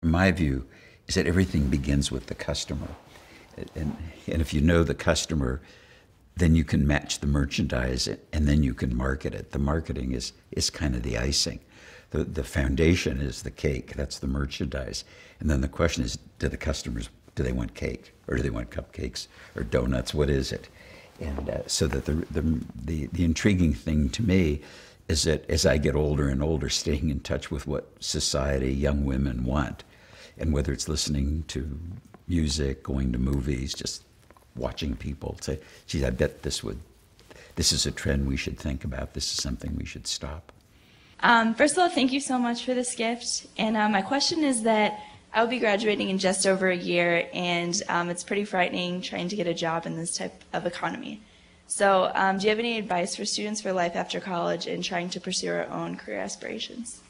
my view is that everything begins with the customer. And if you know the customer, then you can match the merchandise and then you can market it. The marketing is kind of the icing. The foundation is the cake, that's the merchandise. And then the question is, do the customers, do they want cake? Or do they want cupcakes or donuts? What is it? And so that the intriguing thing to me is that as I get older and older, staying in touch with what society, young women want, and whether it's listening to music, going to movies, just watching people say, geez, I bet this is a trend we should think about. This is something we should stop. First of all, thank you so much for this gift. And my question is that I will be graduating in just over a year, and it's pretty frightening trying to get a job in this type of economy. So do you have any advice for students for life after college and trying to pursue our own career aspirations?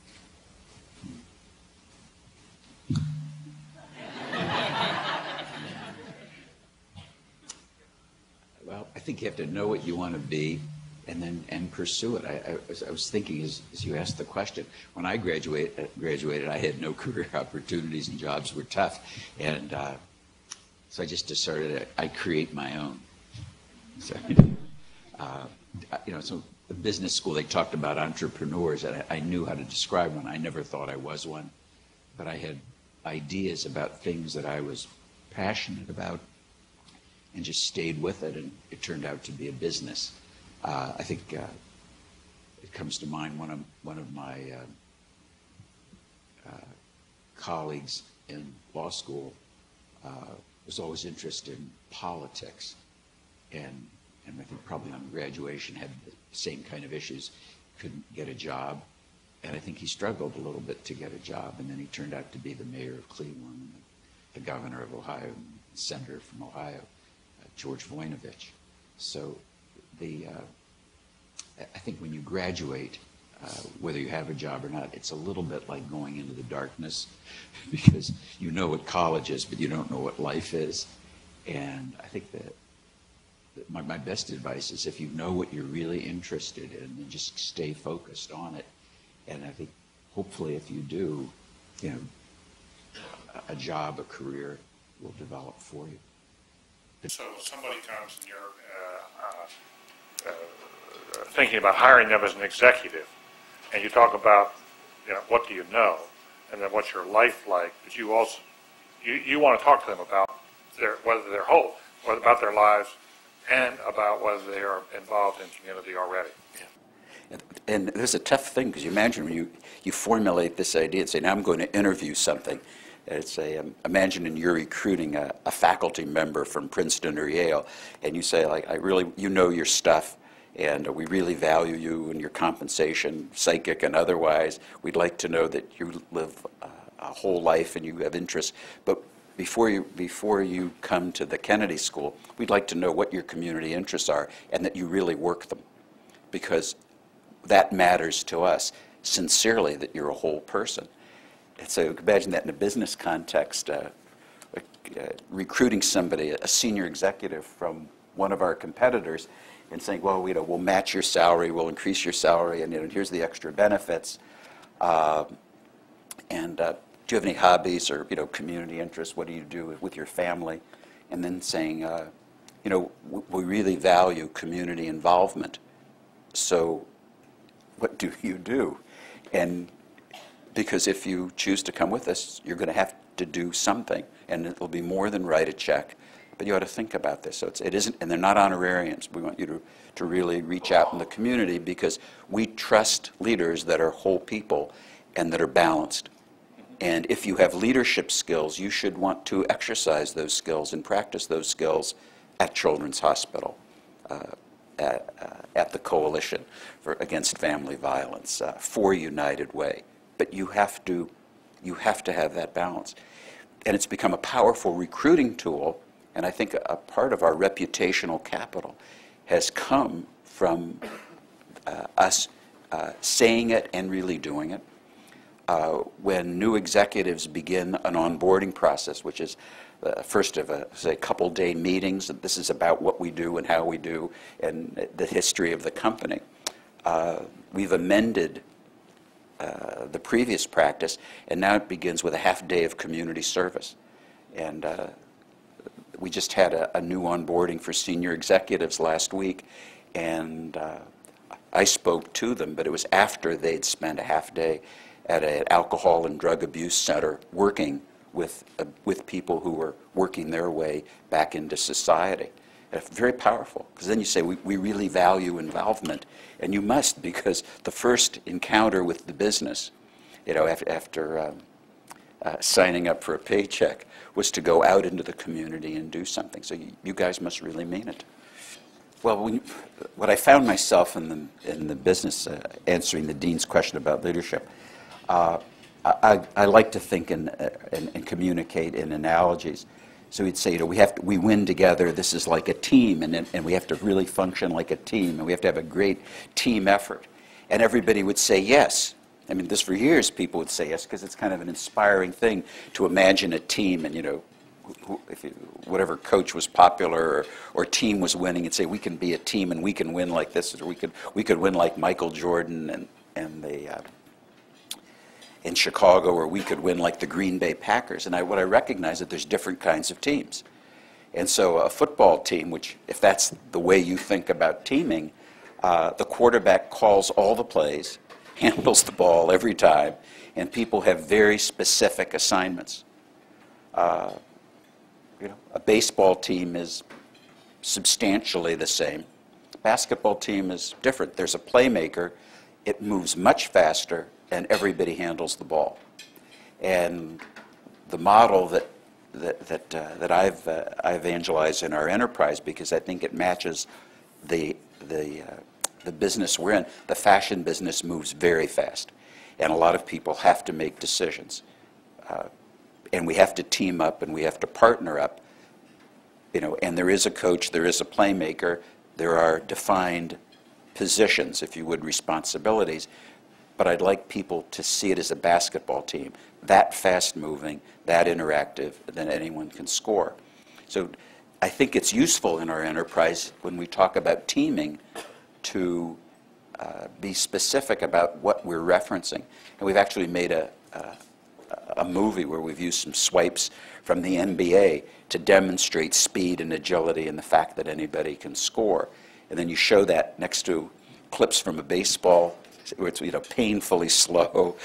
Well, I think you have to know what you want to be and pursue it. I was thinking as you asked the question, when I graduated, I had no career opportunities and jobs were tough. And so I just decided I'd create my own. So, so the business school, they talked about entrepreneurs, and I knew how to describe one. I never thought I was one, but I had ideas about things that I was passionate about and just stayed with it, and it turned out to be a business. I think it comes to mind one of my colleagues in law school was always interested in politics, and I think probably on graduation had the same kind of issues, couldn't get a job, and I think he struggled a little bit to get a job, and then he turned out to be the mayor of Cleveland, the governor of Ohio, senator from Ohio, George Voinovich. So I think when you graduate, whether you have a job or not, it's a little bit like going into the darkness because you know what college is, but you don't know what life is. And I think that my best advice is if you know what you're really interested in, then just stay focused on it. And I think hopefully if you do, a job, a career will develop for you. So somebody comes and you're thinking about hiring them as an executive, and you talk about, what do you know, and then what's your life like, but you also, you want to talk to them about whether they're whole, about their lives, and about whether they are involved in community already. Yeah. And there's a tough thing, because you imagine when you formulate this idea and say, now I'm going to interview something. It's imagine you're recruiting a faculty member from Princeton or Yale, and you say, like, you know your stuff, and we really value you and your compensation, psychic and otherwise. We'd like to know that you live a whole life and you have interests. But before you come to the Kennedy School, we'd like to know what your community interests are and that you really work them, because that matters to us sincerely, that you're a whole person. So imagine that in a business context, recruiting somebody, a senior executive from one of our competitors, and saying, well, we'll match your salary, we'll increase your salary, and here's the extra benefits. Do you have any hobbies or community interests? What do you do with your family? And then saying, we really value community involvement. So what do you do? And because if you choose to come with us, you're going to have to do something, and it'll be more than write a check. But you ought to think about this. So it isn't, and they're not honorariums. We want you to really reach out in the community, because we trust leaders that are whole people and that are balanced. And if you have leadership skills, you should want to exercise those skills and practice those skills at Children's Hospital, at the Coalition Against Family Violence, for United Way. But you have to have that balance. And it's become a powerful recruiting tool, and I think a part of our reputational capital has come from us saying it and really doing it. When new executives begin an onboarding process, which is the first of a couple-day meetings, and this is about what we do and how we do and the history of the company, we've amended the previous practice, and now it begins with a half day of community service. And we just had a new onboarding for senior executives last week, and I spoke to them, but it was after they'd spent a half day at an alcohol and drug abuse center working with people who were working their way back into society. Very powerful, because then you say, we really value involvement, and you must, because the first encounter with the business, you know, after signing up for a paycheck, was to go out into the community and do something. So you guys must really mean it. Well, what I found myself in the business, answering the dean's question about leadership, I like to think and communicate in analogies. So he'd say, you know, we win together. This is like a team, and we have to really function like a team, and we have to have a great team effort. And everybody would say yes. I mean, this for years people would say yes, because it's kind of an inspiring thing to imagine a team, and you know, whatever coach was popular or team was winning, and say we can be a team and we can win like this, or we could win like Michael Jordan in Chicago, or we could win like the Green Bay Packers. And what I recognize that there's different kinds of teams. And so a football team, which if that's the way you think about teaming, the quarterback calls all the plays, handles the ball every time, and people have very specific assignments. You know, a baseball team is substantially the same. A basketball team is different. There's a playmaker. It moves much faster, and everybody handles the ball. And the model that I've evangelized in our enterprise, because I think it matches the business we're in. The fashion business moves very fast, and a lot of people have to make decisions. And we have to team up, and we have to partner up. You know, and there is a coach, there is a playmaker, there are defined positions, if you would, responsibilities. But I'd like people to see it as a basketball team, that fast-moving, that interactive, that anyone can score. So I think it's useful in our enterprise when we talk about teaming to be specific about what we're referencing. And we've actually made a movie where we've used some swipes from the NBA to demonstrate speed and agility and the fact that anybody can score. And then you show that next to clips from a baseball where it's, you know, painfully slow.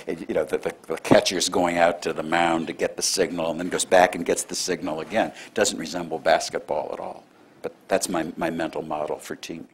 And, you know, the catcher's going out to the mound to get the signal and then goes back and gets the signal again. It doesn't resemble basketball at all. But that's my mental model for teaming.